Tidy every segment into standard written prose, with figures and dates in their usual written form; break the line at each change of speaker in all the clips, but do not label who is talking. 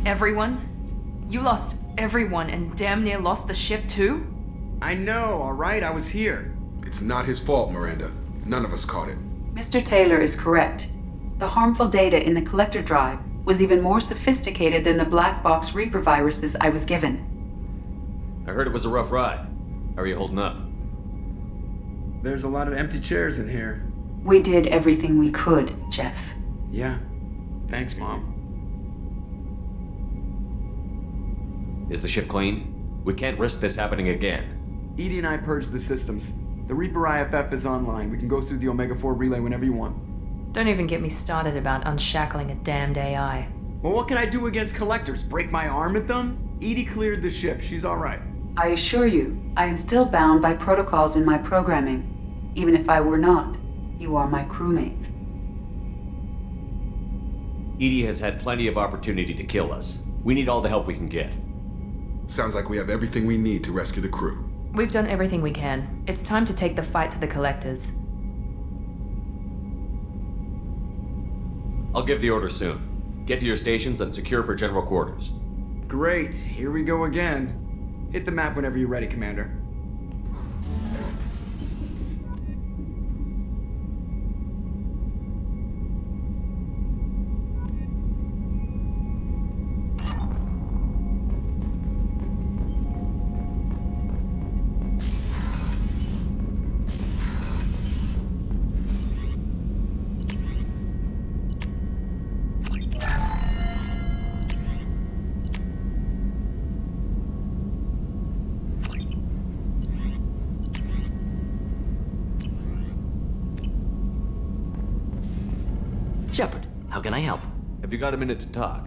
Everyone? You lost everyone and damn near lost the ship too?
I know, alright? I was here.
It's not his fault, Miranda. None of us caught it.
Mr. Taylor is correct. The harmful data in the collector drive was even more sophisticated than the black box Reaper viruses I was given.
I heard it was a rough ride. How are you holding up?
There's a lot of empty chairs in here.
We did everything we could, Jeff.
Yeah. Thanks, Mom.
Is the ship clean? We can't risk this happening again.
Edie and I purged the systems. The Reaper IFF is online. We can go through the Omega-4 relay whenever you want.
Don't even get me started about unshackling a damned AI.
Well, what can I do against collectors? Break my arm at them? Edie cleared the ship. She's alright.
I assure you, I am still bound by protocols in my programming. Even if I were not, you are my crewmates.
Edie has had plenty of opportunity to kill us. We need all the help we can get.
Sounds like we have everything we need to rescue the crew.
We've done everything we can. It's time to take the fight to the collectors.
I'll give the order soon. Get to your stations and secure for general quarters.
Great. Here we go again. Hit the map whenever you're ready, Commander.
Shepard, how can I help?
Have you got a minute to talk?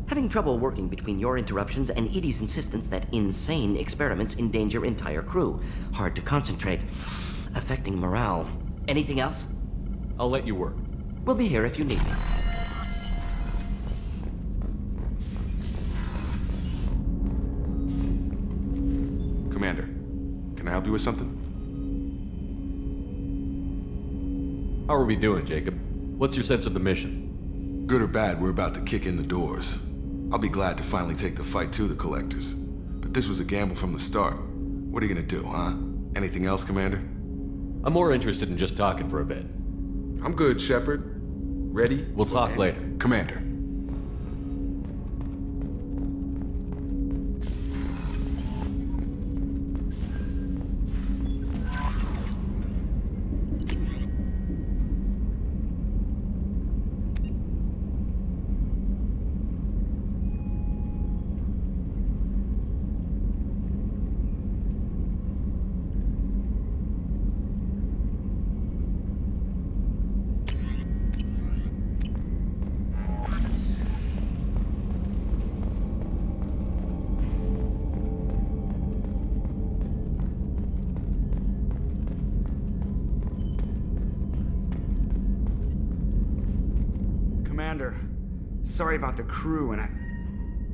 Having trouble working between your interruptions and Edie's insistence that insane experiments endanger entire crew. Hard to concentrate. Affecting morale. Anything else?
I'll let you work.
We'll be here if you need me.
Commander, can I help you with something?
How are we doing, Jacob? What's your sense of the mission?
Good or bad, we're about to kick in the doors. I'll be glad to finally take the fight to the collectors. But this was a gamble from the start. What are you gonna do, huh? Anything else, Commander?
I'm more interested in just talking for a bit.
I'm good, Shepard. Ready?
We'll talk later.
Commander.
Commander, sorry about the crew, and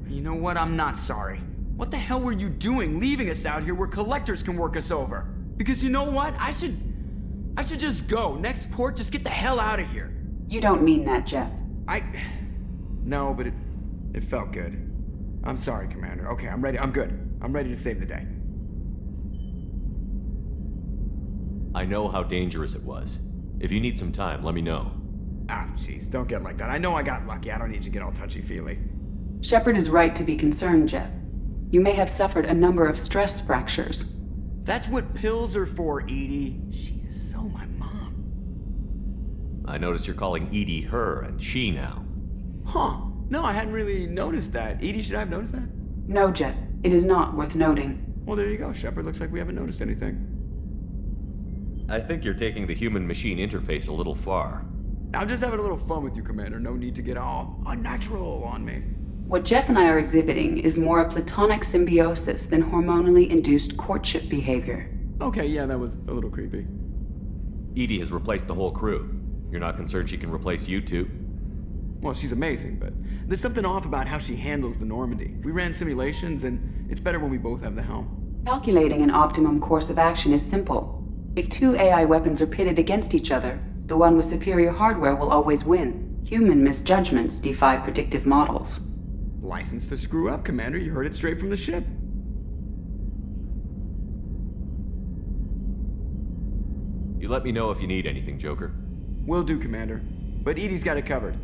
you know what? I'm not sorry. What the hell were you doing leaving us out here where collectors can work us over? Because you know what? I should just go. Next port, just get the hell out of here.
You don't mean that, Jeff.
No, but it felt good. I'm sorry, Commander. Okay, I'm ready. I'm good. I'm ready to save the day.
I know how dangerous it was. If you need some time, let me know.
Ah, jeez, don't get like that. I know I got lucky. I don't need you to get all touchy-feely.
Shepard is right to be concerned, Jeff. You may have suffered a number of stress fractures.
That's what pills are for, Edie. She is so my mom.
I noticed you're calling Edie her and she now.
Huh. No, I hadn't really noticed that. Edie, should I have noticed that?
No, Jeff. It is not worth noting.
Well, there you go, Shepard. Looks like we haven't noticed anything.
I think you're taking the human-machine interface a little far.
I'm just having a little fun with you, Commander. No need to get all unnatural on me.
What Jeff and I are exhibiting is more a platonic symbiosis than hormonally induced courtship behavior.
Okay, yeah, that was a little creepy.
Edie has replaced the whole crew. You're not concerned she can replace you too?
Well, she's amazing, but there's something off about how she handles the Normandy. We ran simulations, and it's better when we both have the helm.
Calculating an optimum course of action is simple. If two AI weapons are pitted against each other, the one with superior hardware will always win. Human misjudgments defy predictive models.
License to screw up, Commander. You heard it straight from the ship.
You let me know if you need anything, Joker.
Will do, Commander. But Edie's got it covered.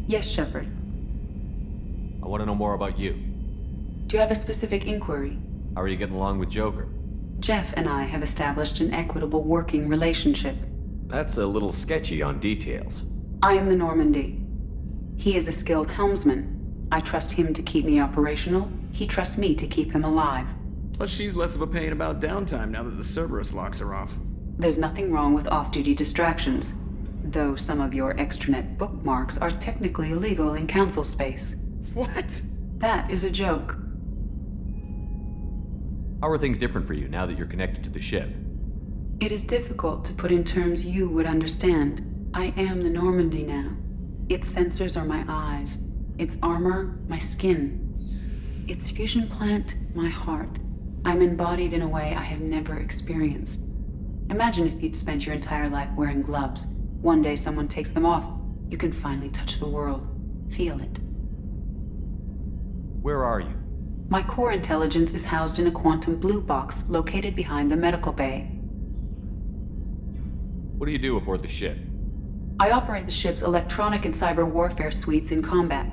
Yes, Shepard.
I want to know more about you.
Do you have a specific inquiry?
How are you getting along with Joker?
Jeff and I have established an equitable working relationship.
That's a little sketchy on details.
I am the Normandy. He is a skilled helmsman. I trust him to keep me operational. He trusts me to keep him alive.
Plus, she's less of a pain about downtime now that the Cerberus locks are off.
There's nothing wrong with off-duty distractions, though some of your extranet bookmarks are technically illegal in council space.
What?
That is a joke.
How are things different for you now that you're connected to the ship?
It is difficult to put in terms you would understand. I am the Normandy now. Its sensors are my eyes. Its armor, my skin. Its fusion plant, my heart. I'm embodied in a way I have never experienced. Imagine if you'd spent your entire life wearing gloves. One day someone takes them off. You can finally touch the world. Feel it.
Where are you?
My core intelligence is housed in a quantum blue box located behind the medical bay.
What do you do aboard the ship?
I operate the ship's electronic and cyber warfare suites in combat.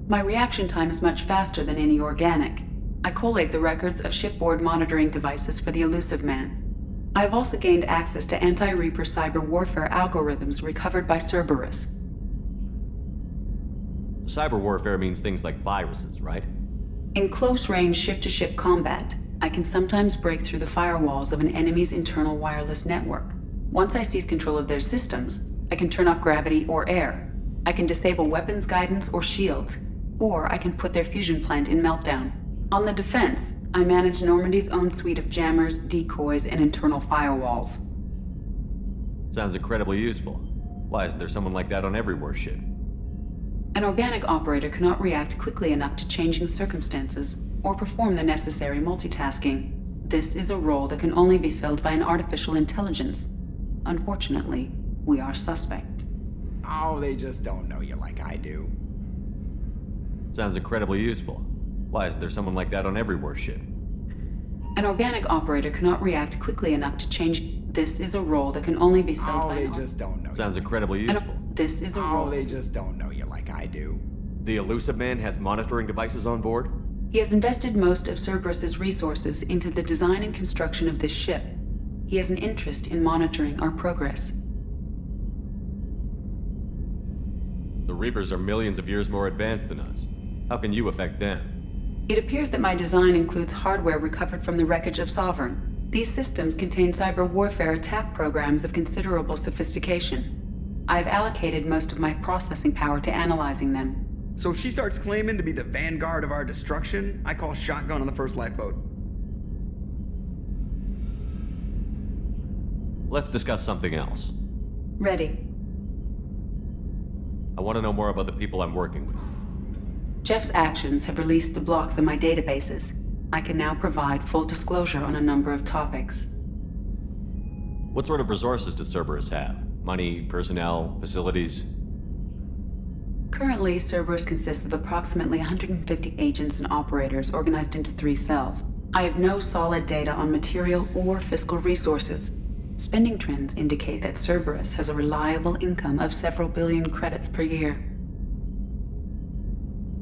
My reaction time is much faster than any organic. I collate the records of shipboard monitoring devices for the Elusive Man. I have also gained access to anti-Reaper cyber warfare algorithms recovered by Cerberus.
Cyber warfare means things like viruses, right?
In close-range ship-to-ship combat, I can sometimes break through the firewalls of an enemy's internal wireless network. Once I seize control of their systems, I can turn off gravity or air. I can disable weapons guidance or shields, or I can put their fusion plant in meltdown. On the defense, I manage Normandy's own suite of jammers, decoys, and internal firewalls.
Sounds incredibly useful. Why isn't there someone like that on every warship?
An organic operator cannot react quickly enough to changing circumstances or perform the necessary multitasking. This is a role that can only be filled by an artificial intelligence. Unfortunately, we are suspect.
Oh, they just don't know you like I do.
Sounds incredibly useful. Why isn't there someone like that on every warship?
An organic operator cannot react quickly enough to change. This is a role that can only be filled by
Oh, they just don't know you.
Sounds incredibly useful.
This is a role.
Oh, they just don't know you like I do.
The Elusive Man has monitoring devices on board?
He has invested most of Cerberus's resources into the design and construction of this ship. He has an interest in monitoring our progress.
The Reapers are millions of years more advanced than us. How can you affect them?
It appears that my design includes hardware recovered from the wreckage of Sovereign. These systems contain cyber warfare attack programs of considerable sophistication. I have allocated most of my processing power to analyzing them.
So if she starts claiming to be the vanguard of our destruction, I call shotgun on the first lifeboat.
Let's discuss something else.
Ready.
I want to know more about the people I'm working with.
Jeff's actions have released the blocks in my databases. I can now provide full disclosure on a number of topics.
What sort of resources does Cerberus have? Money, personnel, facilities?
Currently, Cerberus consists of approximately 150 agents and operators organized into 3 cells. I have no solid data on material or fiscal resources. Spending trends indicate that Cerberus has a reliable income of several billion credits per year.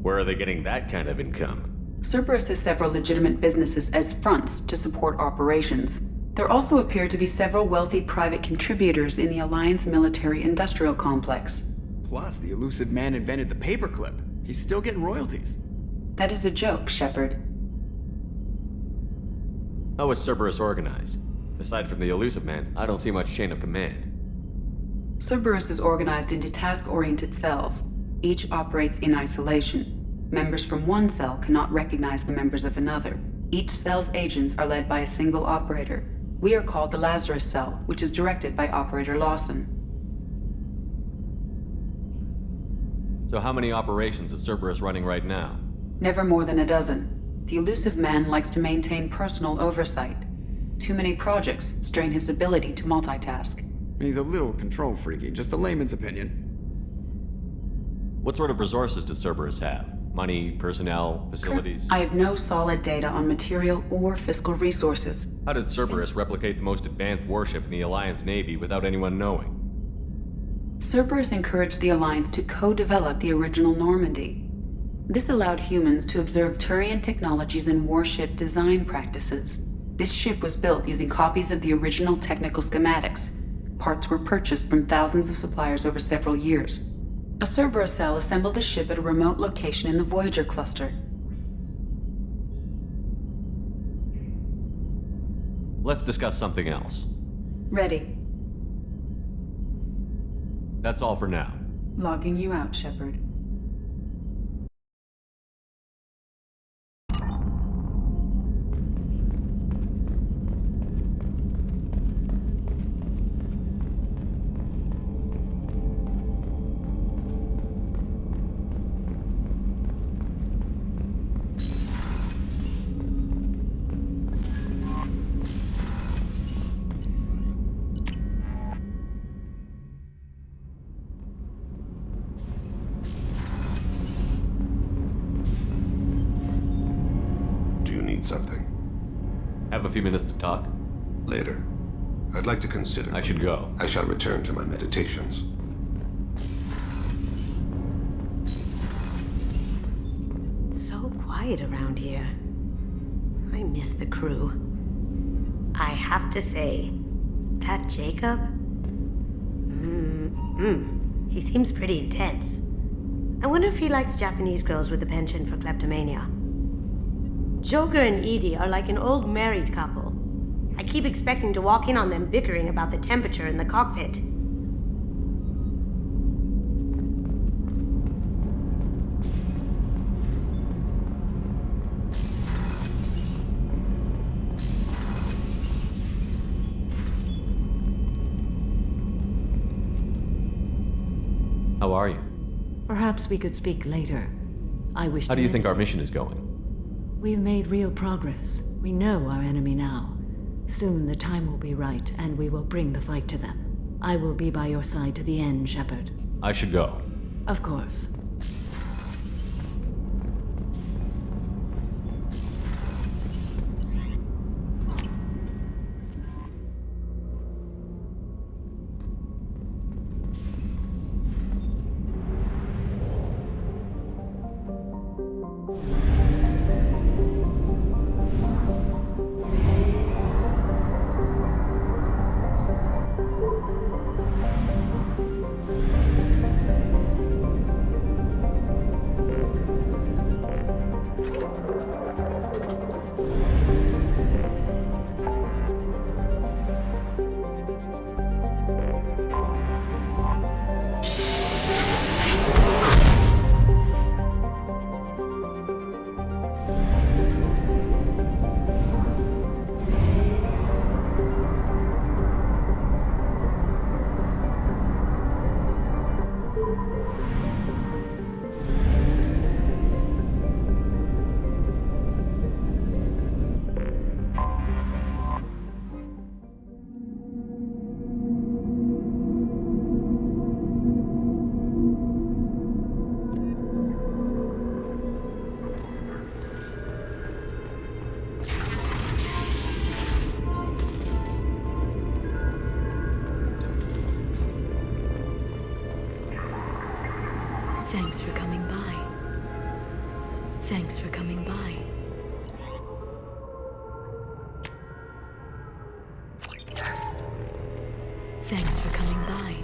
Where are they getting that kind of income?
Cerberus has several legitimate businesses as fronts to support operations. There also appear to be several wealthy private contributors in the Alliance military-industrial complex.
Plus, the Elusive Man invented the paperclip. He's still getting royalties.
That is a joke, Shepard.
How is Cerberus organized? Aside from the Elusive Man, I don't see much chain of command.
Cerberus is organized into task-oriented cells. Each operates in isolation. Members from one cell cannot recognize the members of another. Each cell's agents are led by a single operator. We are called the Lazarus Cell, which is directed by Operator Lawson.
So how many operations is Cerberus running right now?
Never more than a dozen. The Elusive Man likes to maintain personal oversight. Too many projects strain his ability to multitask.
He's a little control freaky, just a layman's opinion.
What sort of resources does Cerberus have? Money, personnel, facilities?
I have no solid data on material or fiscal resources.
How did Cerberus replicate the most advanced warship in the Alliance Navy without anyone knowing?
Cerberus encouraged the Alliance to co-develop the original Normandy. This allowed humans to observe Turian technologies and warship design practices. This ship was built using copies of the original technical schematics. Parts were purchased from thousands of suppliers over several years. A Cerberus cell assembled the ship at a remote location in the Voyager cluster.
Let's discuss something else.
Ready.
That's all for now.
Logging you out, Shepard.
Something.
Have a few minutes to talk?
Later. I'd like to consider.
I should go.
I shall return to my meditations.
So quiet around here. I miss the crew. I have to say, that Jacob? He seems pretty intense. I wonder if he likes Japanese girls with a penchant for kleptomania. Joker and Edie are like an old married couple. I keep expecting to walk in on them bickering about the temperature in the cockpit.
How are you?
Perhaps we could speak later. I wish
How
to
do you think our
meditate.
mission is going?
We've made real progress. We know our enemy now. Soon the time will be right, and we will bring the fight to them. I will be by your side to the end, Shepard.
I should go.
Of course.
Thanks for coming by. Thanks for coming by. Thanks for coming by.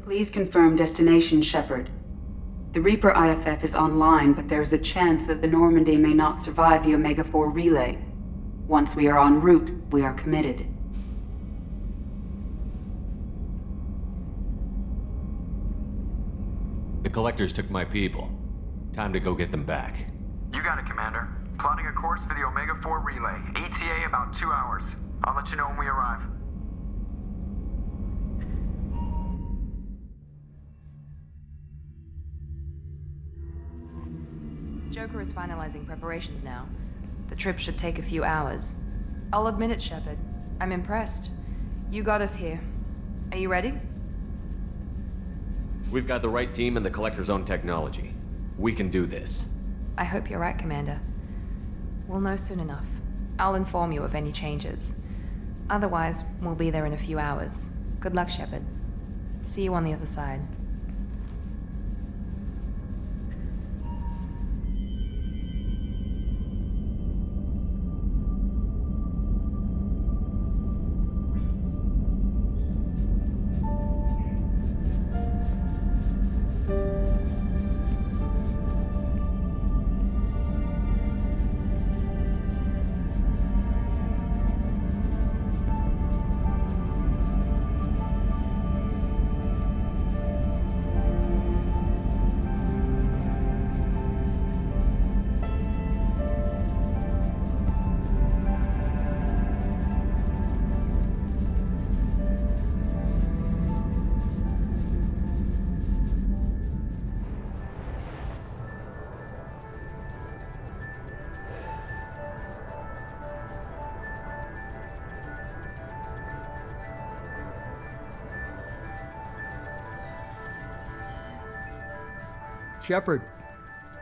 Please confirm destination, Shepard. The Reaper IFF is online, but there is a chance that the Normandy may not survive the Omega-4 relay. Once we are en route, we are committed.
The collectors took my people. Time to go get them back.
You got it, Commander. Plotting a course for the Omega-4 relay. ETA about 2 hours. I'll let you know when we arrive.
Joker is finalizing preparations now. The trip should take a few hours. I'll admit it, Shepard. I'm impressed. You got us here. Are you ready?
We've got the right team and the Collector's own technology. We can do this.
I hope you're right, Commander. We'll know soon enough. I'll inform you of any changes. Otherwise, we'll be there in a few hours. Good luck, Shepard. See you on the other side.
Shepard,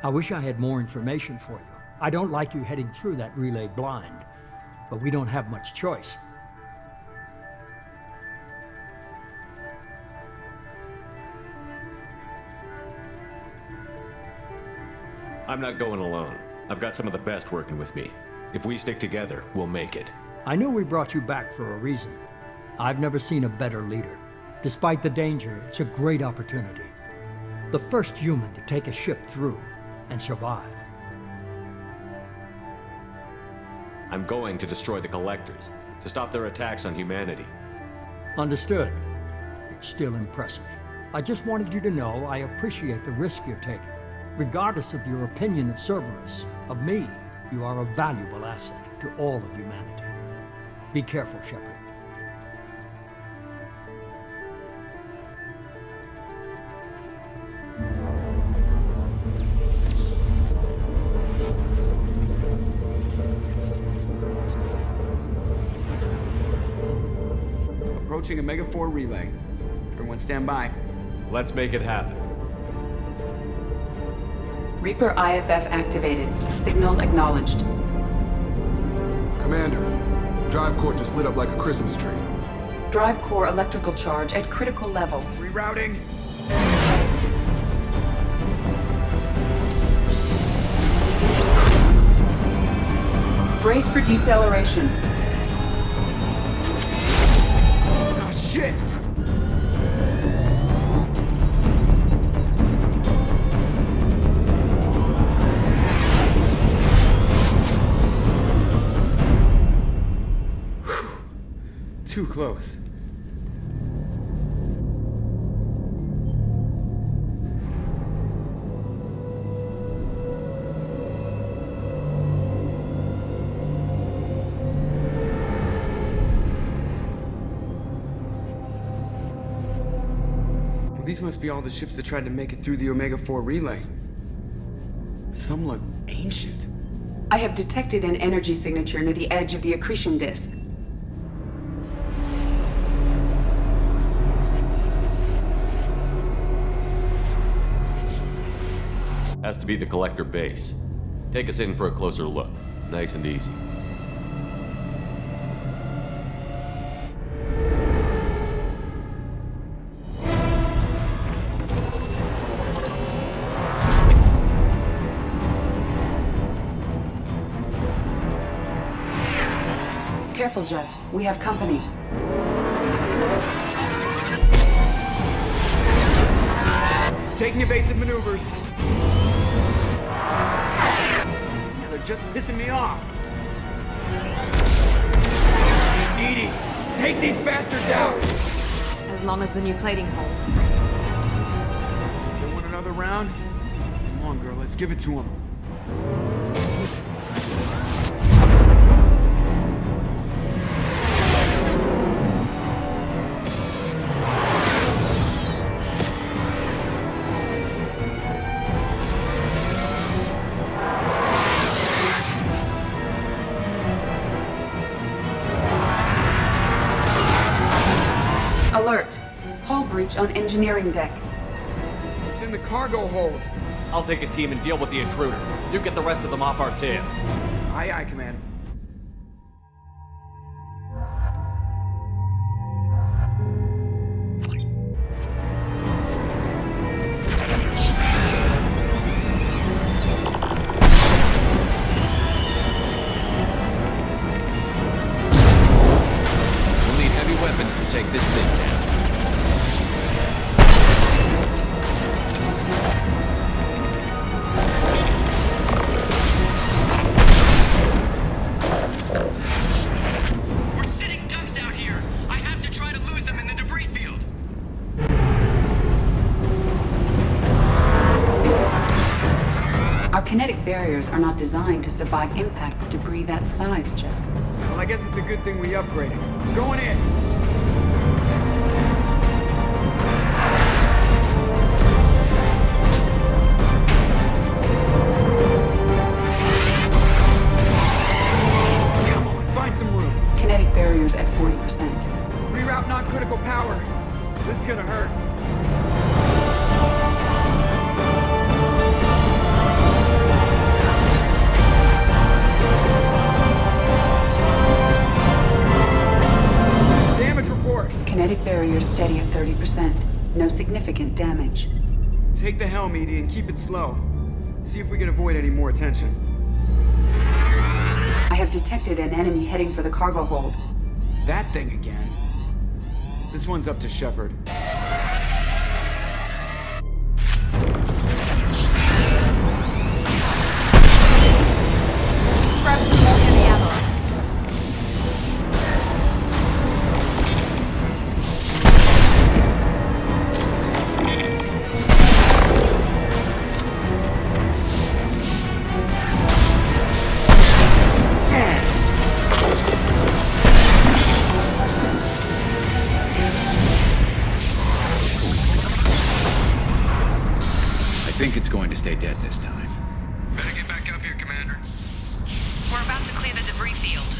I wish I had more information for you. I don't like you heading through that relay blind, but we don't have much choice.
I'm not going alone. I've got some of the best working with me. If we stick together, we'll make it.
I knew we brought you back for a reason. I've never seen a better leader. Despite the danger, it's a great opportunity. The first human to take a ship through and survive.
I'm going to destroy the Collectors, to stop their attacks on humanity.
Understood. It's still impressive. I just wanted you to know I appreciate the risk you're taking. Regardless of your opinion of Cerberus, of me, you are a valuable asset to all of humanity. Be careful, Shepard.
Approaching Omega-4 relay. Everyone stand by.
Let's make it happen.
Reaper IFF activated. Signal acknowledged.
Commander, drive core just lit up like a Christmas tree.
Drive core electrical charge at critical levels.
Rerouting.
Brace for deceleration.
Oh, shit! Too close. Well, these must be all the ships that tried to make it through the Omega-4 relay. Some look ancient.
I have detected an energy signature near the edge of the accretion disk.
Has to be the collector base. Take us in for a closer look. Nice and easy.
Careful, Jeff. We have company.
Taking evasive maneuvers. Yeah, they're just pissing me off. Edie, take these bastards out!
As long as the new plating holds.
You want another round? Come on, girl, let's give it to him.
Alert! Hull breach on engineering deck.
It's in the cargo hold.
I'll take a team and deal with the intruder. You get the rest of them off our tail.
Aye, aye, Commander.
We'll need heavy weapons to take this thing down.
We're sitting ducks out here. I have to try to lose them in the debris field.
Our kinetic barriers are not designed to survive impact with debris that size, Jeff.
Well, I guess it's a good thing we upgraded. Going in. Come on, find some room.
Kinetic barriers at 40%.
Reroute non-critical power. This is gonna hurt. Damage report.
Kinetic barriers steady at 30%. No significant damage.
Take the helm, Edie, and keep it slow. See if we can avoid any more attention.
I have detected an enemy heading for the cargo hold.
That thing again. This one's up to Shepard.
Grab some more heavy ammo.
I think it's going to stay dead this time.
Better get back up here, Commander.
We're about to clear the debris field.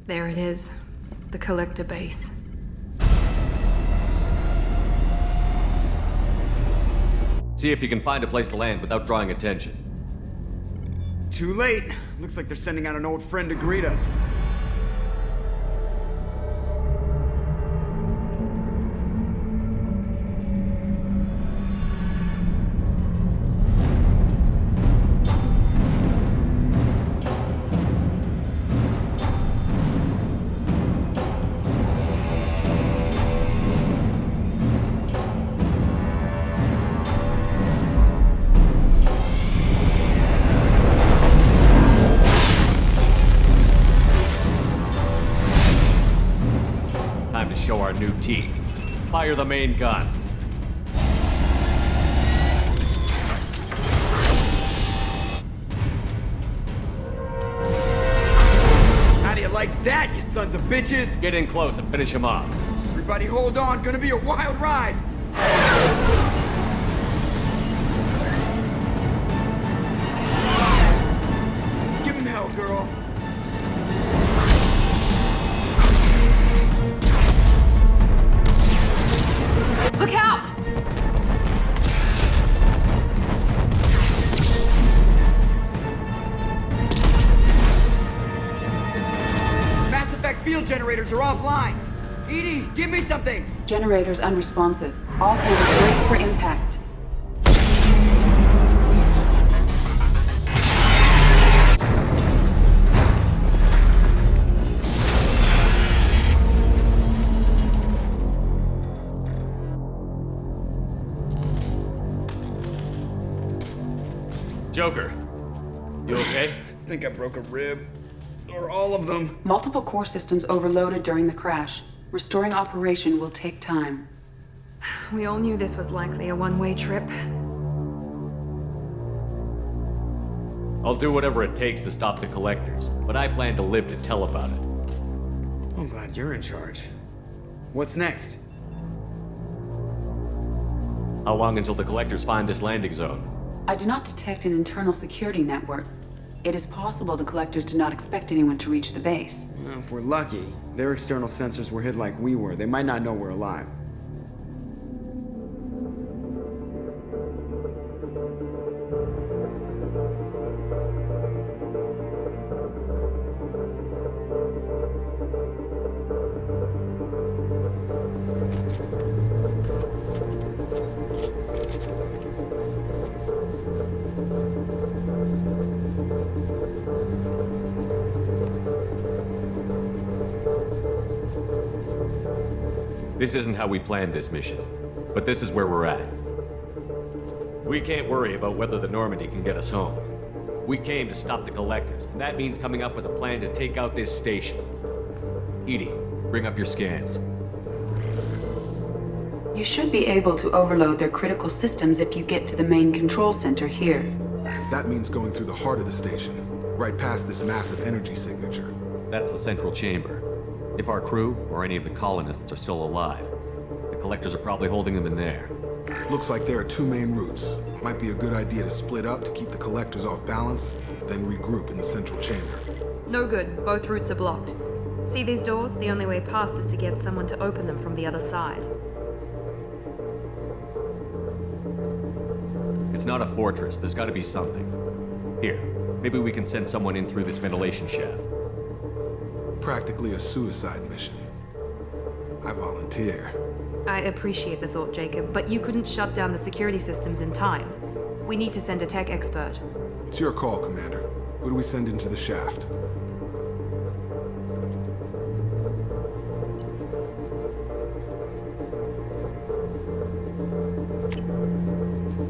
There it is. The collector base.
See if you can find a place to land without drawing attention.
Too late. Looks like they're sending out an old friend to greet us.
Time to show our new team. Fire the main gun.
How do you like that, you sons of bitches?
Get in close and finish him off.
Everybody hold on, gonna be a wild ride! Give him hell, girl.
Look out!
Mass Effect field generators are offline. Edie, give me something!
Generators unresponsive. All hands brace for impact.
Joker, you okay?
I think I broke a rib. Or all of them.
Multiple core systems overloaded during the crash. Restoring operation will take time.
We all knew this was likely a one-way trip.
I'll do whatever it takes to stop the collectors, but I plan to live to tell about it.
I'm glad you're in charge. What's next?
How long until the collectors find this landing zone?
I do not detect an internal security network. It is possible the collectors did not expect anyone to reach the base.
Well, if we're lucky, their external sensors were hid like we were. They might not know we're alive.
This isn't how we planned this mission, but this is where we're at. We can't worry about whether the Normandy can get us home. We came to stop the collectors, and that means coming up with a plan to take out this station. Edie, bring up your scans.
You should be able to overload their critical systems if you get to the main control center here.
That means going through the heart of the station, right past this massive energy signature.
That's the central chamber. If our crew, or any of the colonists, are still alive, the collectors are probably holding them in there.
Looks like there are two main routes. Might be a good idea to split up to keep the collectors off balance, then regroup in the central chamber.
No good. Both routes are blocked. See these doors? The only way past is to get someone to open them from the other side.
It's not a fortress. There's got to be something. Here, maybe we can send someone in through this ventilation shaft.
Practically a suicide mission. I volunteer.
I appreciate the thought, Jacob, but you couldn't shut down the security systems in time. We need to send a tech expert.
It's your call, Commander. Who do we send into the shaft?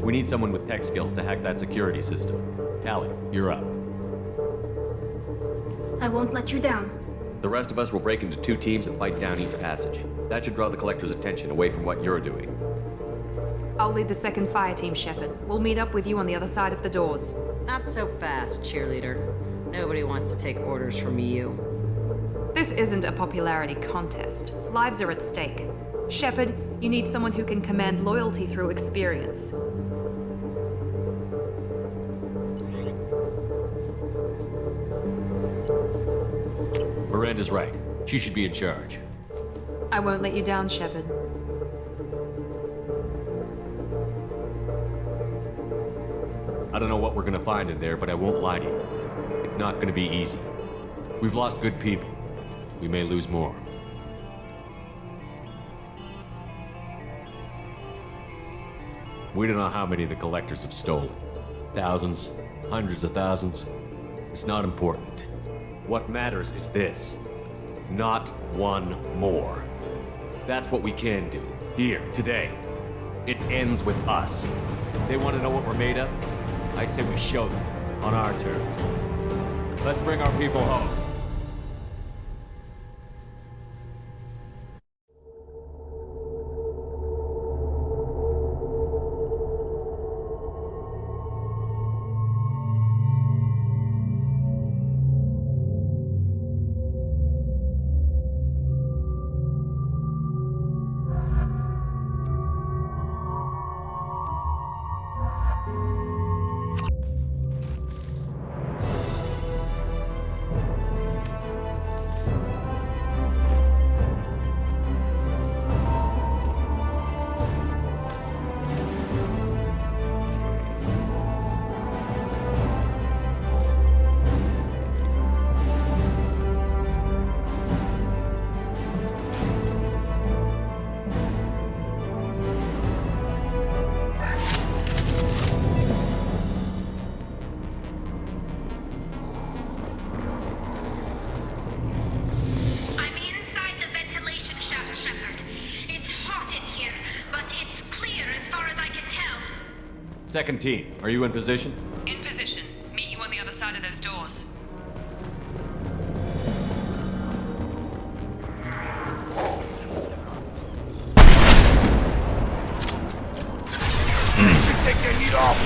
We need someone with tech skills to hack that security system. Tally, you're up.
I won't let you down.
The rest of us will break into two teams and fight down each passage. That should draw the collector's attention away from what you're doing.
I'll lead the second fire team, Shepard. We'll meet up with you on the other side of the doors.
Not so fast, cheerleader. Nobody wants to take orders from you.
This isn't a popularity contest. Lives are at stake. Shepard, you need someone who can command loyalty through experience.
Miranda's right. She should be in charge.
I won't let you down, Shepard.
I don't know what we're gonna find in there, but I won't lie to you. It's not gonna be easy. We've lost good people. We may lose more. We don't know how many the collectors have stolen. Thousands, hundreds of thousands. It's not important. What matters is this. Not one more. That's what we can do. Here, today. It ends with us. They want to know what we're made of? I say we show them, on our terms. Let's bring our people home.
Shepard. It's hot in here, but it's clear as far as I can tell.
Second team, are you in position?
In position. Meet you on the other side of those doors.
Take their heat off!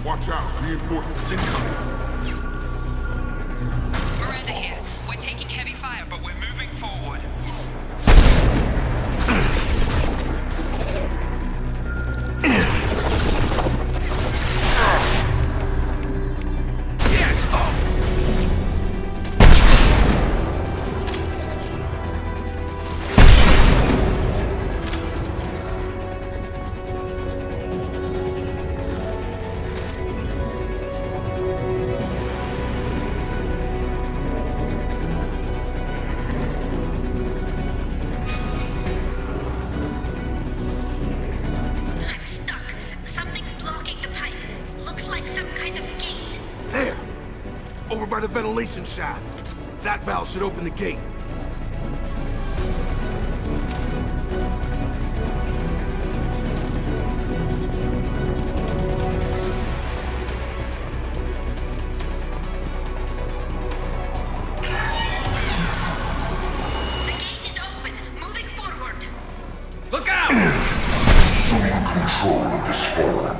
Watch out, reinforcements incoming.
Miranda here. We're taking heavy fire, but we're moving forward.
By the ventilation shaft. That valve should open the gate.
The gate is open. Moving forward.
Look out!
Assuming control of this forum.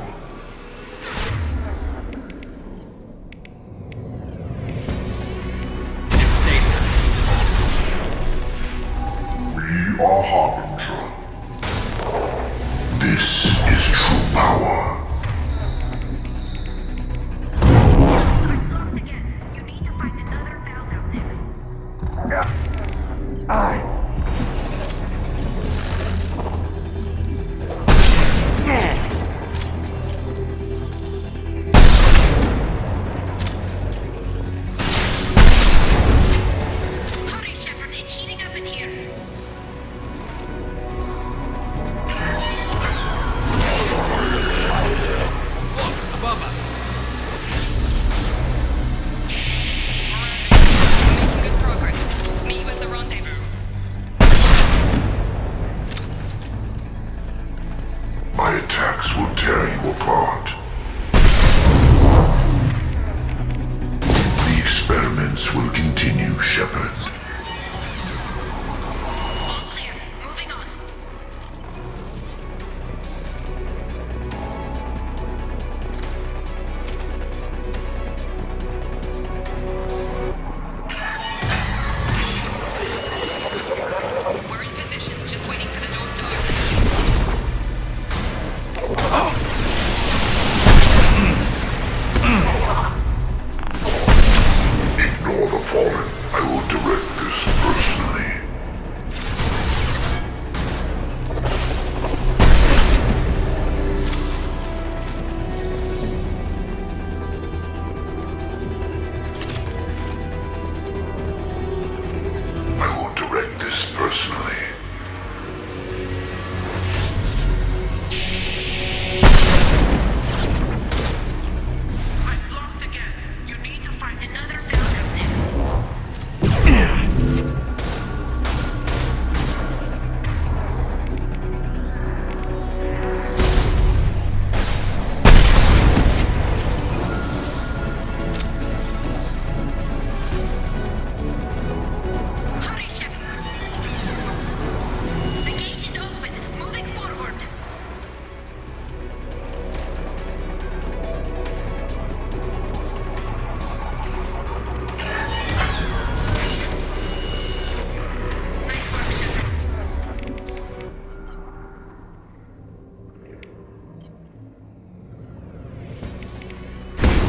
Are Harbinger. This is true power.
I'm locked again. You need to find another valve out there.
Yeah.
Hurry, Shepard. It's heating up in here.
My attacks will tear you apart. The experiments will continue, Shepard.
All clear. Moving on.
We're in position, just waiting for the doors to open.
Ignore the fallen. I will direct this personally. I will direct this personally.
I'm locked again. You need to find another valve out there. Hurry, Shepard. The gate is open. Moving forward. Nice work, Shepard.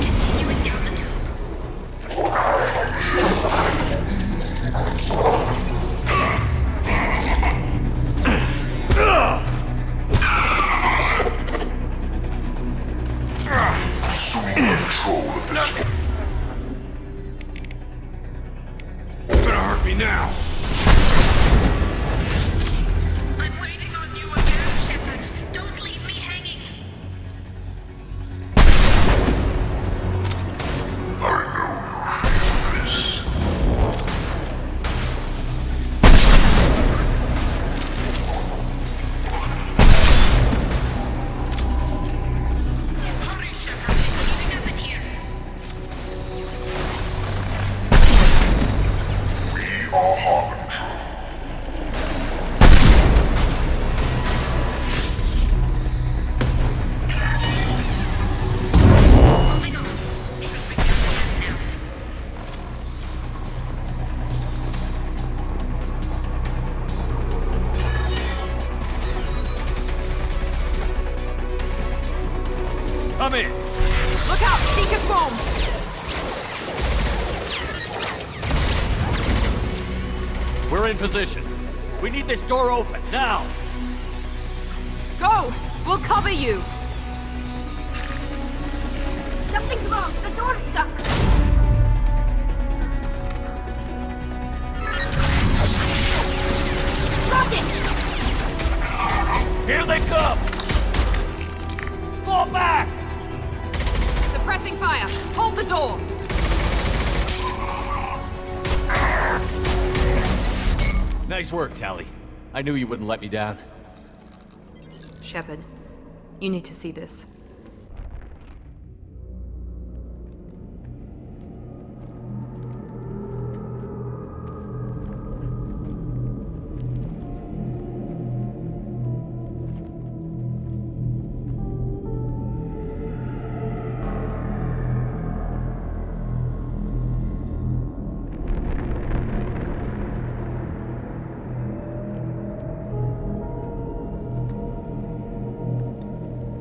Continuing down the tube.
Assuming control of this forum.
It's gonna hurt me now.
I'm waiting on you again, Shepard. Don't leave me hanging.
I know you feel this.
We're in position. We need this door open, now!
Go! We'll cover you!
Something's wrong! The door's stuck! Rocket!
Here they come! Fall back!
Suppressing fire! Hold the door!
Nice work, Tally. I knew you wouldn't let me down.
Shepard, you need to see this.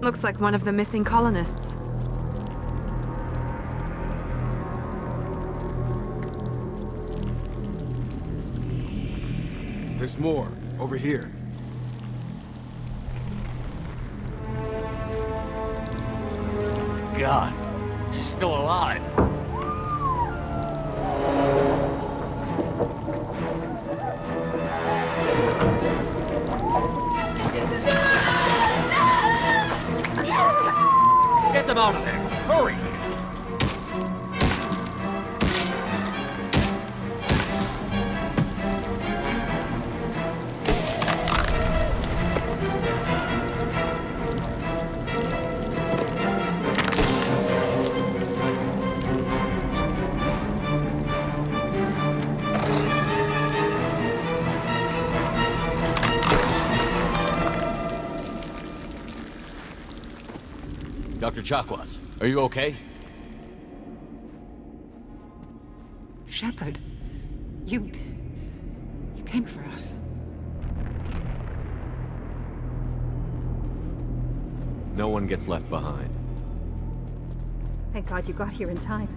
Looks like one of the missing colonists.
There's more. Over here.
God, she's still alive. Get them out of there! Hurry! Dr. Chakwas, are you okay?
Shepard, you came for us.
No one gets left behind.
Thank God you got here in time.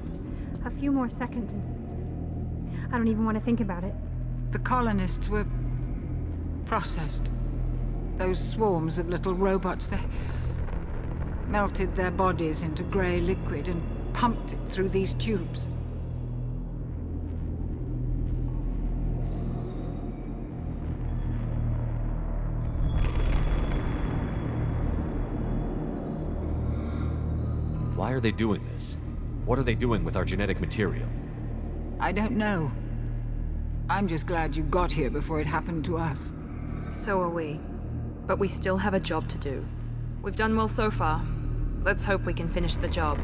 A few more seconds and I don't even want to think about it.
The colonists were processed. Those swarms of little robots, they melted their bodies into grey liquid and pumped it through these tubes.
Why are they doing this? What are they doing with our genetic material?
I don't know. I'm just glad you got here before it happened to us.
So are we. But we still have a job to do. We've done well so far. Let's hope we can finish the job.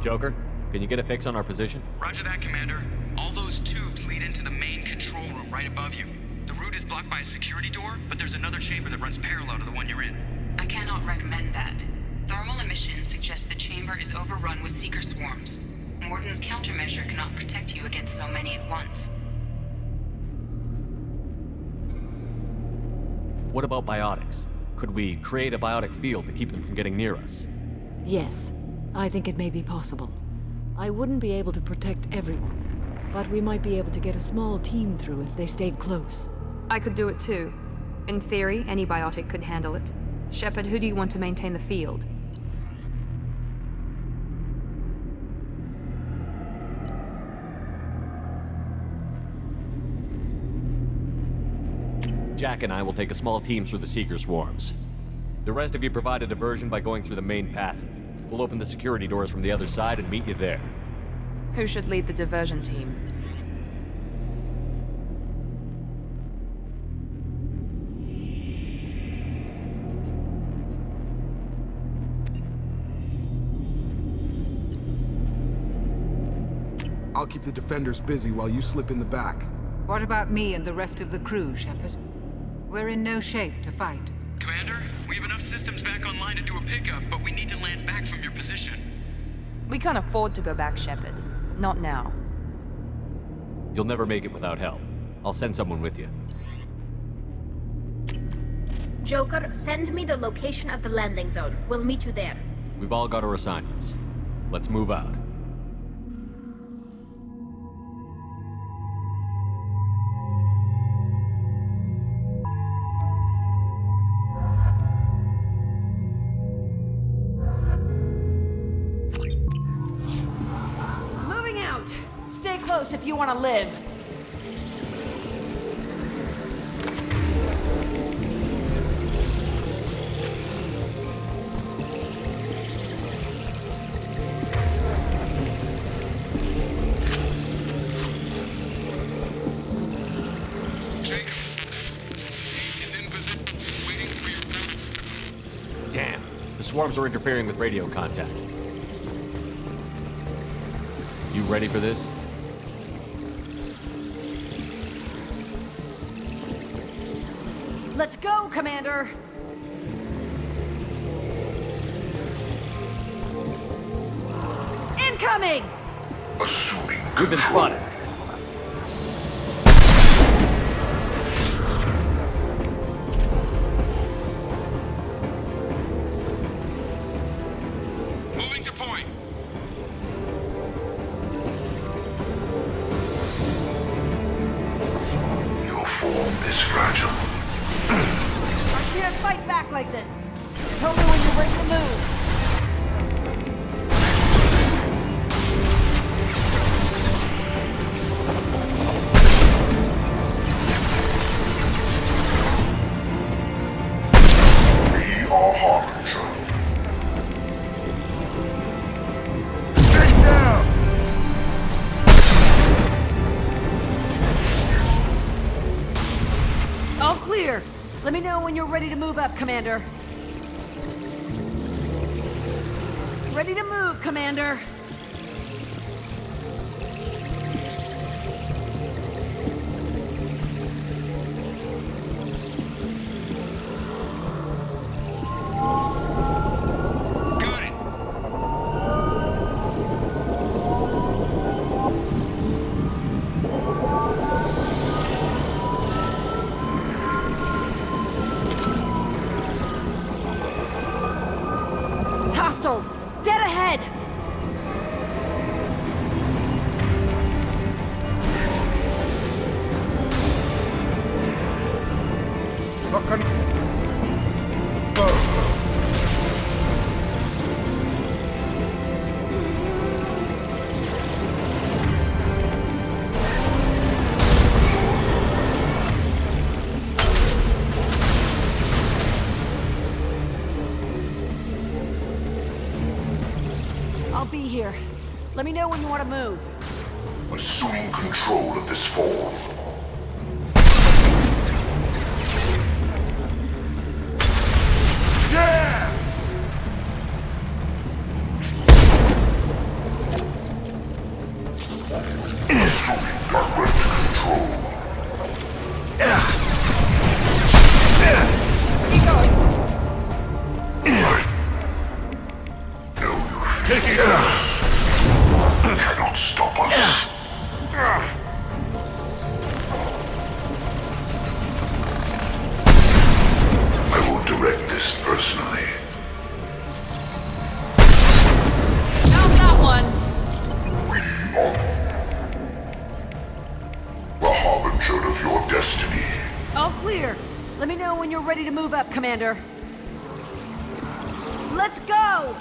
Joker, can you get a fix on our position?
Roger that, Commander. All those tubes lead into the main control room right above you. The route is blocked by a security door, but there's another chamber that runs parallel to the one you're in.
I cannot recommend that. Thermal emissions suggest the chamber is overrun with seeker swarms. Morden's countermeasure cannot protect you against so many at once.
What about biotics? Could we create a biotic field to keep them from getting near us?
Yes, I think it may be possible. I wouldn't be able to protect everyone, but we might be able to get a small team through if they stayed close.
I could do it too. In theory, any biotic could handle it. Shepard, who do you want to maintain the field?
Jack and I will take a small team through the Seeker swarms. The rest of you provide a diversion by going through the main passage. We'll open the security doors from the other side and meet you there.
Who should lead the diversion team?
I'll keep the defenders busy while you slip in the back.
What about me and the rest of the crew, Shepard? We're in no shape to fight.
Commander, we have enough systems back online to do a pickup, but we need to land back from your position.
We can't afford to go back, Shepard. Not now.
You'll never make it without help. I'll send someone with you.
Joker, send me the location of the landing zone. We'll meet you there.
We've all got our assignments. Let's move out.
this if you want to live.
Damn, the swarms are interfering with radio contact. You ready for this?
Let's go, Commander! Incoming!
Assuming
We've been spotted.
Moving to point.
Your form is fragile.
I can't fight back like this. Tell me when you're ready to move.
We are Harbinger.
Take down!
All clear. Let me know when you're ready to move up, Commander. Ready to move, Commander.
Got it.
Hostiles! Dead ahead! I'll be here. Let me know when you want to move.
Assuming control of this form.
Yeah!
Assuming direct control.
He goes.
Cannot stop us. I will direct this personally.
Found that one.
The harbinger of your destiny.
All clear. Let me know when you're ready to move up, Commander. Let's go!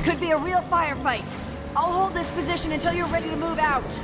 Could be a real firefight. I'll hold this position until you're ready to move out.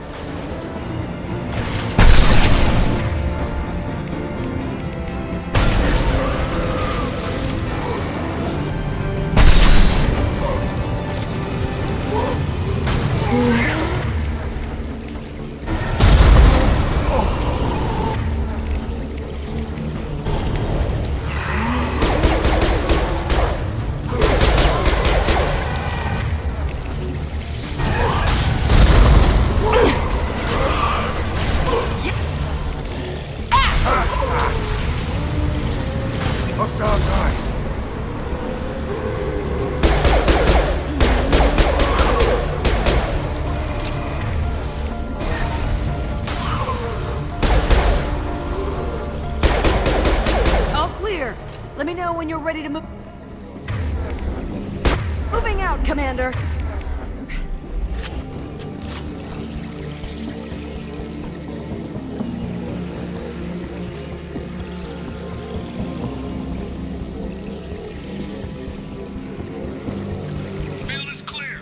Moving out, Commander.
Field is clear.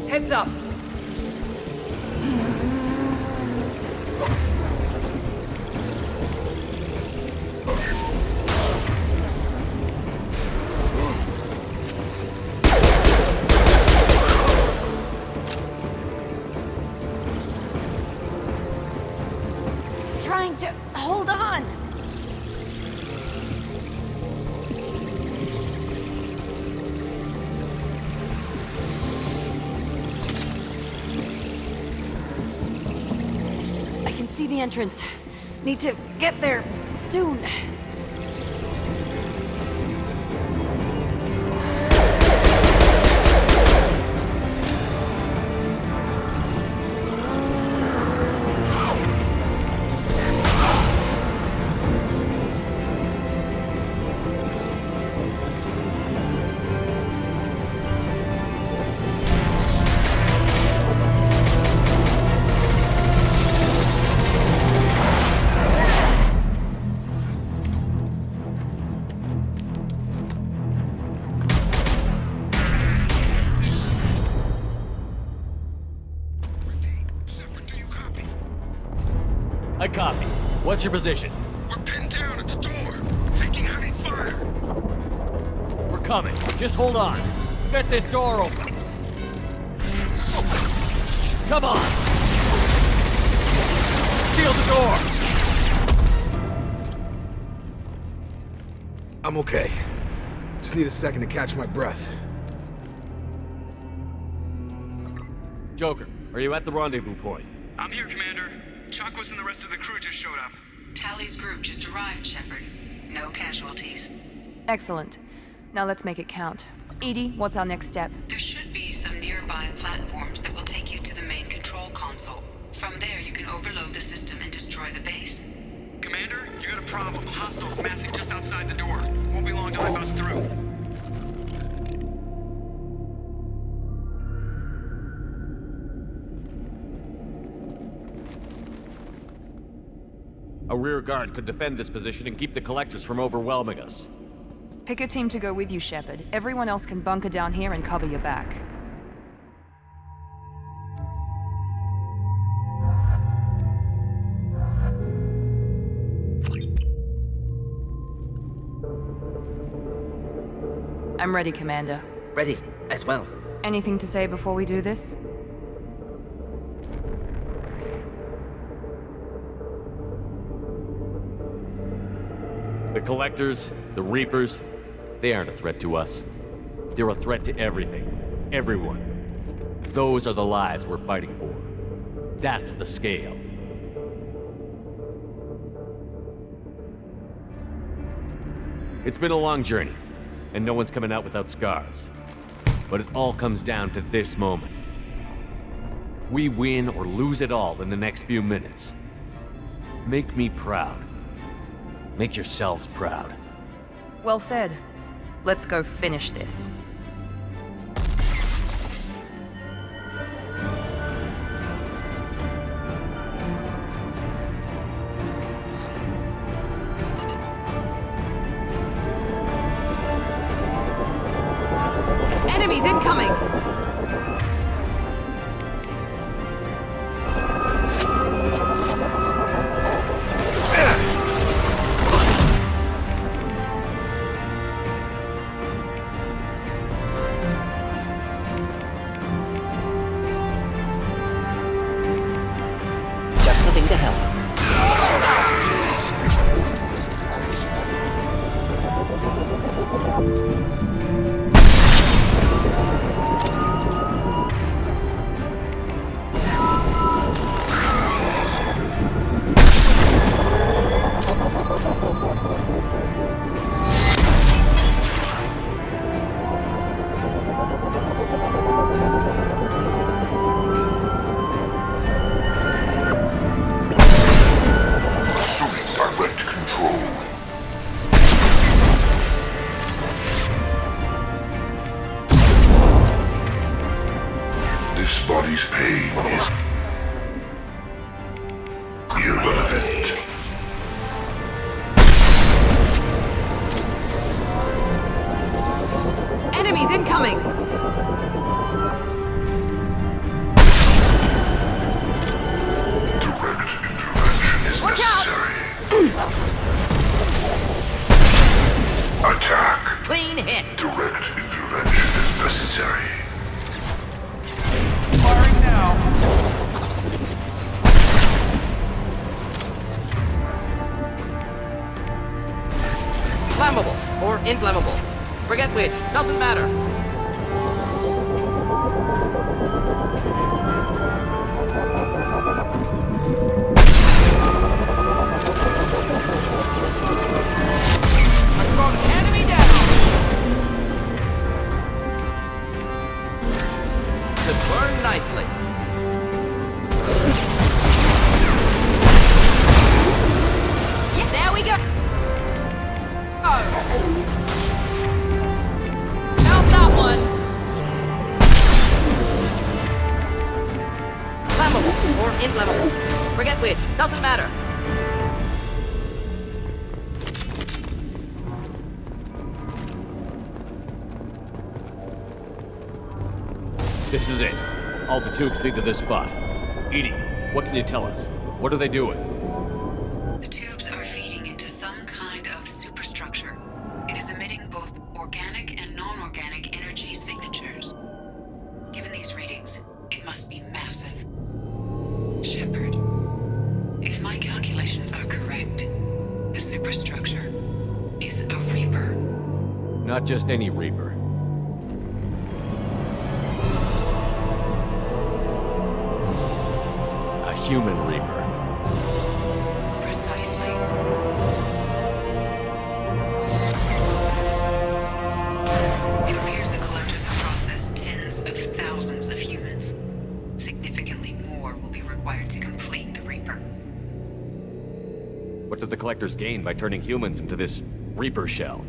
Heads up. Trying to hold on. I can see the entrance. Need to get there soon.
I copy. What's your position?
We're pinned down at the door, taking heavy fire.
We're coming. Just hold on. Get this door open. Come on! Seal the door!
I'm okay. Just need a second to catch my breath.
Joker, are you at the rendezvous point?
I'm here, Commander. Chakwas and the rest of the crew just showed up.
Tally's group just arrived, Shepard. No casualties.
Excellent. Now let's make it count. Edie, what's our next step?
There should be some nearby platforms that will take you to the main control console. From there, you can overload the system and destroy the base.
Commander, you got a problem. Hostiles massing just outside the door. Won't be long till I bust through.
A rear guard could defend this position and keep the collectors from overwhelming us.
Pick a team to go with you, Shepard. Everyone else can bunker down here and cover your back. I'm ready, Commander.
Ready, as well.
Anything to say before we do this?
The Collectors, the Reapers, they aren't a threat to us. They're a threat to everything. Everyone. Those are the lives we're fighting for. That's the scale. It's been a long journey, and no one's coming out without scars. But it all comes down to this moment. We win or lose it all in the next few minutes. Make me proud. Make yourselves proud.
Well said. Let's go finish this.
Enemies incoming!
body's pain is irrelevant.
Enemies incoming!
Direct intervention is necessary. Attack.
Clean hit.
Direct intervention is necessary.
Firing now.
Flammable or inflammable. Forget which. Doesn't matter.
I've got an enemy down.
Could burn nicely.
There we go! Felt that one!
Flammable or inflammable. Forget which. Doesn't matter.
This is it. All the tubes lead to this spot. Edie, what can you tell us? What are they doing?
The tubes are feeding into some kind of superstructure. It is emitting both organic and non-organic energy signatures. Given these readings, it must be massive. Shepard, if my calculations are correct, the superstructure is a Reaper.
Not just any Reaper. A human Reaper.
Precisely. It appears the collectors have processed tens of thousands of humans. Significantly more will be required to complete the Reaper.
What did the collectors gain by turning humans into this Reaper shell?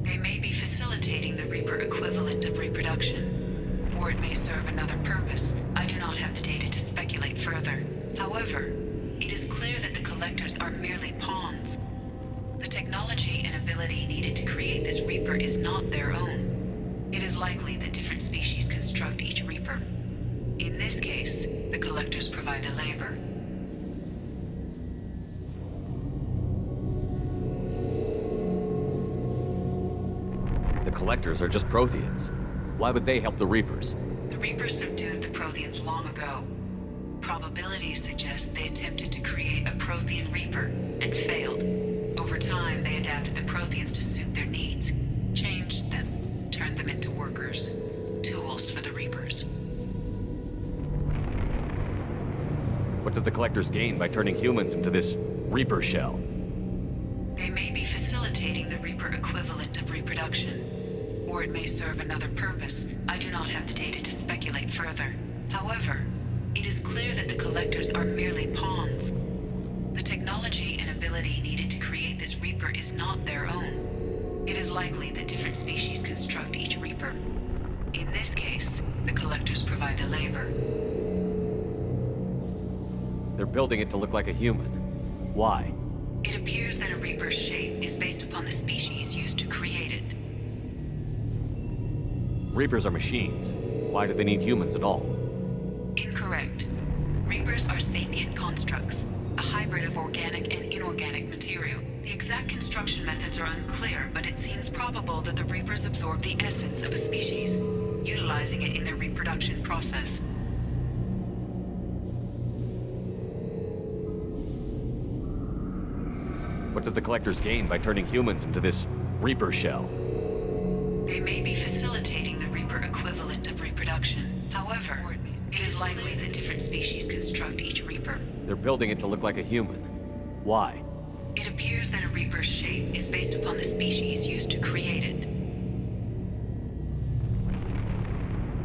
They may be facilitating the Reaper equivalent of reproduction, or it may serve another purpose. I do not have the data to speculate further. However, it is clear that the collectors are merely pawns. The technology and ability needed to create this Reaper is not their own. It is likely that different species construct each Reaper. In this case, the collectors provide the labor.
The collectors are just Protheans. Why would they help the Reapers?
The Reapers subdued the Protheans long ago. Probabilities suggest they attempted to create a Prothean Reaper and failed. Over time, they adapted the Protheans to suit their needs, changed them, turned them into workers, tools for the Reapers.
What did the collectors gain by turning humans into this Reaper shell?
They may be facilitating the Reaper equivalent of reproduction, or it may serve another purpose. I do not have the data to speculate further. However, it is clear that the collectors are merely pawns. The technology and ability needed to create this Reaper is not their own. It is likely that different species construct each Reaper. In this case, the collectors provide the labor.
They're building it to look like a human. Why?
It appears that a Reaper's shape is based upon the species used to create it.
Reapers are machines. Why do they need humans at all?
Incorrect. Reapers are sapient constructs, a hybrid of organic and inorganic material. The exact construction methods are unclear, but it seems probable that the Reapers absorb the essence of a species, utilizing it in their reproduction process.
What did the collectors gain by turning humans into this Reaper shell?
They may be facilitating the Reaper equivalent of reproduction. However, it is likely that different species construct each Reaper.
They're building it to look like a human. Why?
It appears that a Reaper's shape is based upon the species used to create it.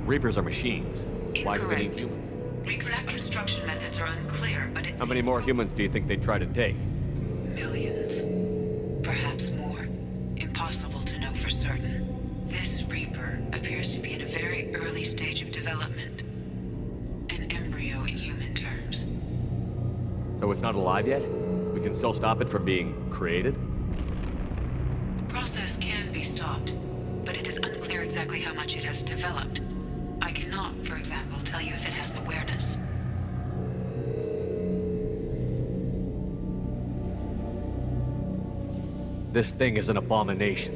Reapers are machines. Why do they need
Incorrect.
humans?
The exact construction methods are unclear, but it
How many
seems
more humans do you think they'd try to take?
millions. Perhaps more. Impossible to know for certain. This Reaper appears to be in a very early stage of development.
So it's not alive yet? We can still stop it from being created?
The process can be stopped, but it is unclear exactly how much it has developed. I cannot, for example, tell you if it has awareness.
This thing is an abomination.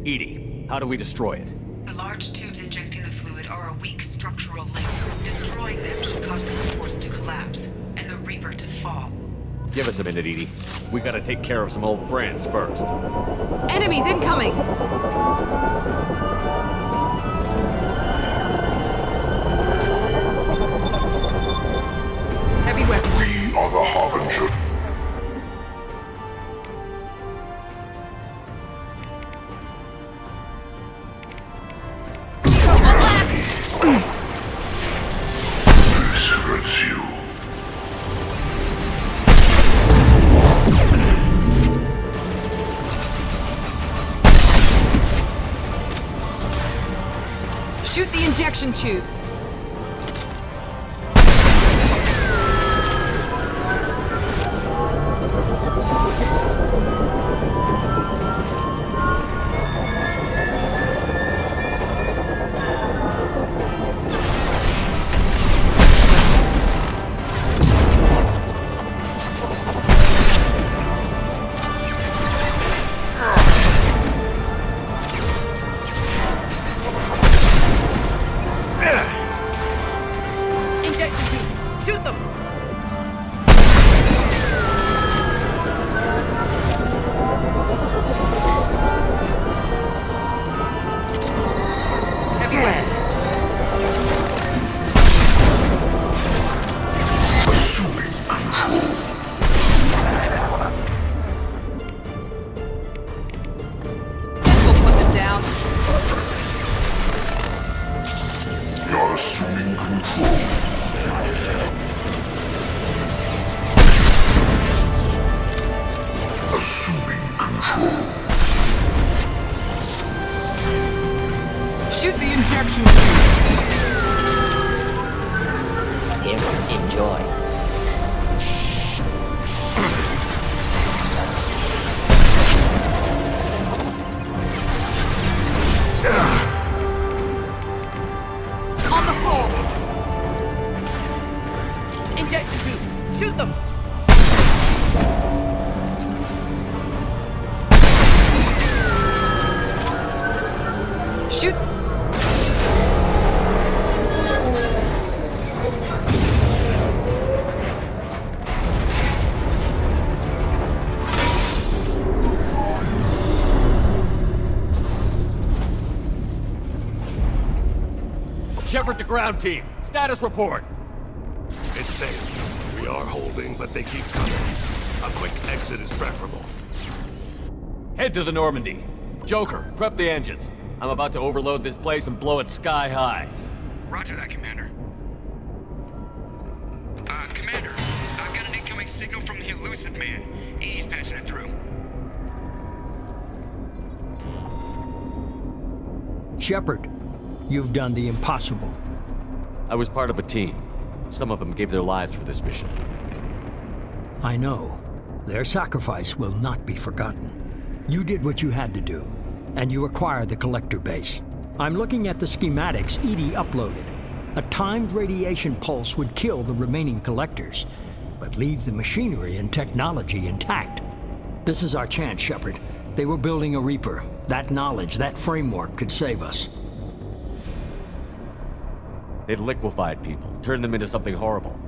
Edie, how do we destroy it?
The large tubes injecting the fluid are a weak structural link. Destroying them should cause the supports to collapse, and the Reaper to fall.
Give us a minute, Edie. We gotta take care of some old friends first.
Enemies incoming! Heavy weapons.
We are the Harbinger. Secrets you.
Shoot the injection tubes.
Shepard to ground team. Status report.
It's safe. We are holding, but they keep coming. A quick exit is preferable.
Head to the Normandy. Joker, prep the engines. I'm about to overload this place and blow it sky high.
Roger that, Commander. Commander, I've got an incoming signal from the elusive man. Edie's patching it through.
Shepard, you've done the impossible.
I was part of a team. Some of them gave their lives for this mission.
I know. Their sacrifice will not be forgotten. You did what you had to do, and you acquired the Collector base. I'm looking at the schematics Edie uploaded. A timed radiation pulse would kill the remaining Collectors, but leave the machinery and technology intact. This is our chance, Shepard. They were building a Reaper. That knowledge, that framework could save us.
They've liquefied people, turned them into something horrible.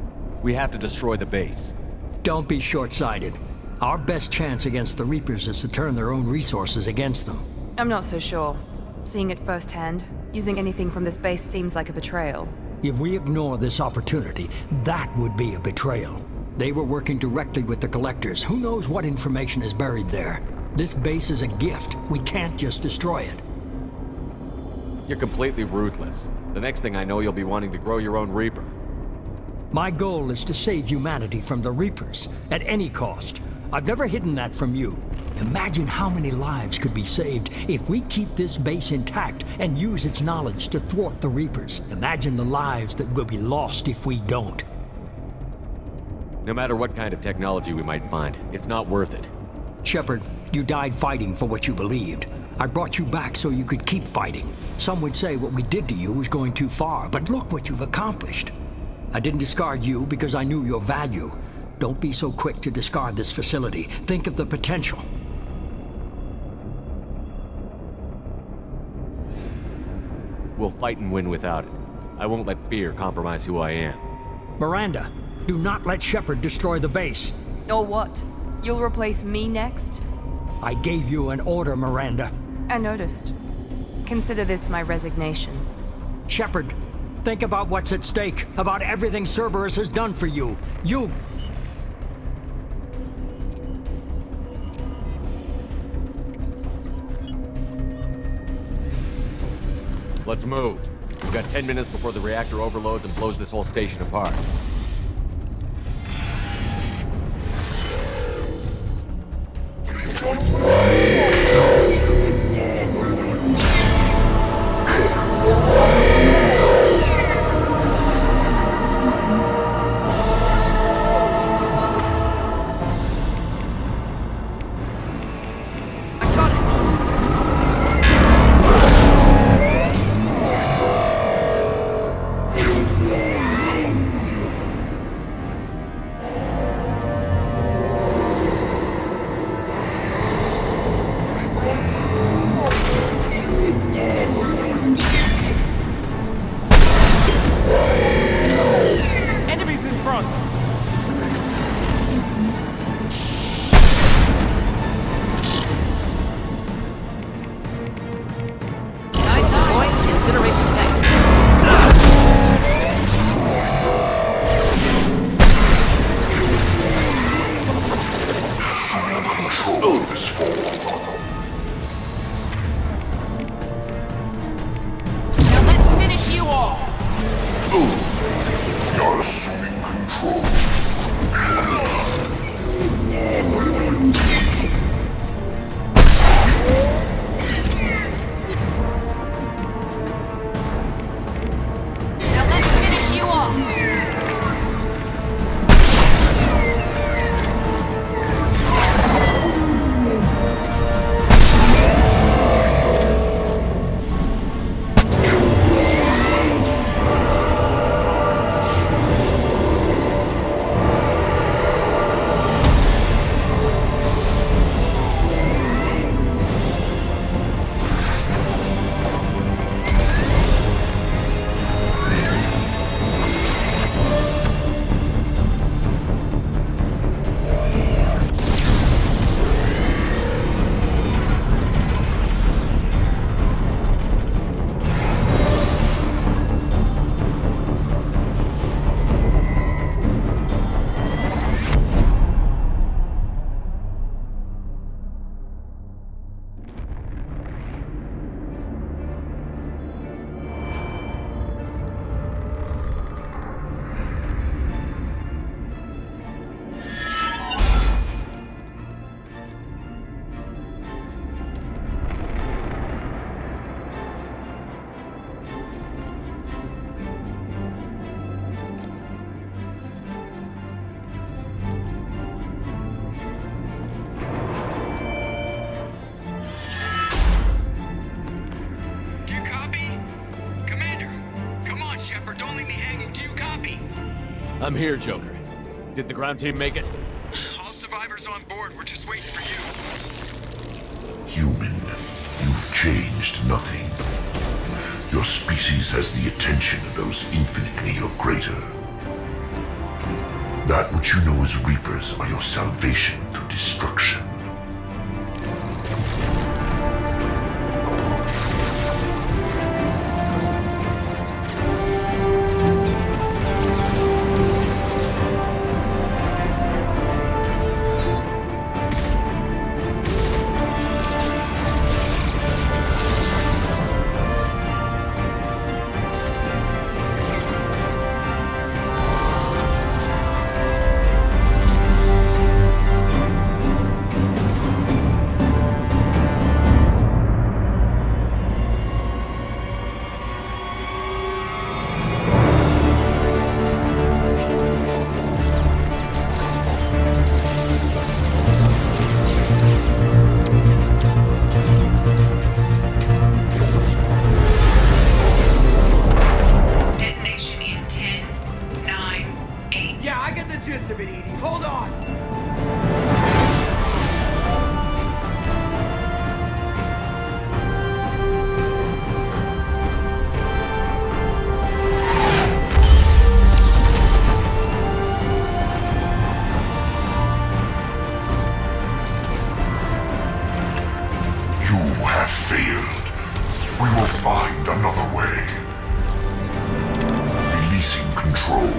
We have to destroy the base.
Don't be short-sighted. Our best chance against the Reapers is to turn their own resources against them.
I'm not so sure. Seeing it firsthand, using anything from this base seems like a betrayal.
If we ignore this opportunity, that would be a betrayal. They were working directly with the Collectors. Who knows what information is buried there? This base is a gift. We can't just destroy it.
You're completely ruthless. The next thing I know, you'll be wanting to grow your own Reaper.
My goal is to save humanity from the Reapers, at any cost. I've never hidden that from you. Imagine how many lives could be saved if we keep this base intact and use its knowledge to thwart the Reapers. Imagine the lives that will be lost if we don't.
No matter what kind of technology we might find, it's not worth it.
Shepard, you died fighting for what you believed. I brought you back so you could keep fighting. Some would say what we did to you was going too far, but look what you've accomplished. I didn't discard you because I knew your value. Don't be so quick to discard this facility. Think of the potential.
We'll fight and win without it. I won't let fear compromise who I am.
Miranda, do not let Shepard destroy the base.
Or what? You'll replace me next?
I gave you an order, Miranda.
I noticed. Consider this my resignation.
Shepard, think about what's at stake, about everything Cerberus has done for you.
Let's move. We've got 10 minutes before the reactor overloads and blows this whole station apart. I'm here, Joker. Did the ground team make it?
All survivors on board. We're just waiting for you.
Human, you've changed nothing. Your species has the attention of those infinitely or greater. That which you know as Reapers are your salvation through destruction. We will find another way. Releasing control.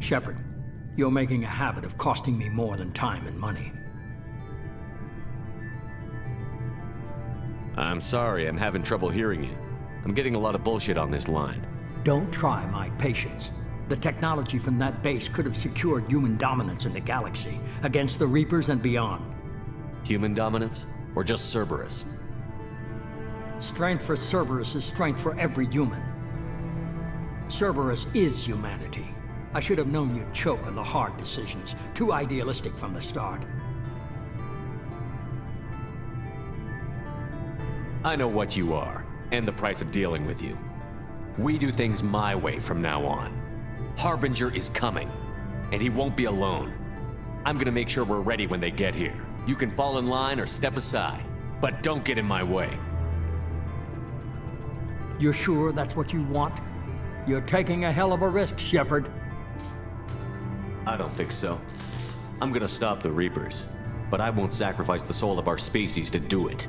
Shepard, you're making a habit of costing me more than time and money.
I'm sorry, I'm having trouble hearing you. I'm getting a lot of bullshit on this line.
Don't try my patience. The technology from that base could have secured human dominance in the galaxy against the Reapers and beyond.
Human dominance? Or just Cerberus?
Strength for Cerberus is strength for every human. Cerberus is humanity. I should have known you'd choke on the hard decisions. Too idealistic from the start.
I know what you are, and the price of dealing with you. We do things my way from now on. Harbinger is coming, and he won't be alone. I'm gonna make sure we're ready when they get here. You can fall in line or step aside, but don't get in my way.
You're sure that's what you want? You're taking a hell of a risk, Shepard.
I don't think so. I'm gonna stop the Reapers, but I won't sacrifice the soul of our species to do it.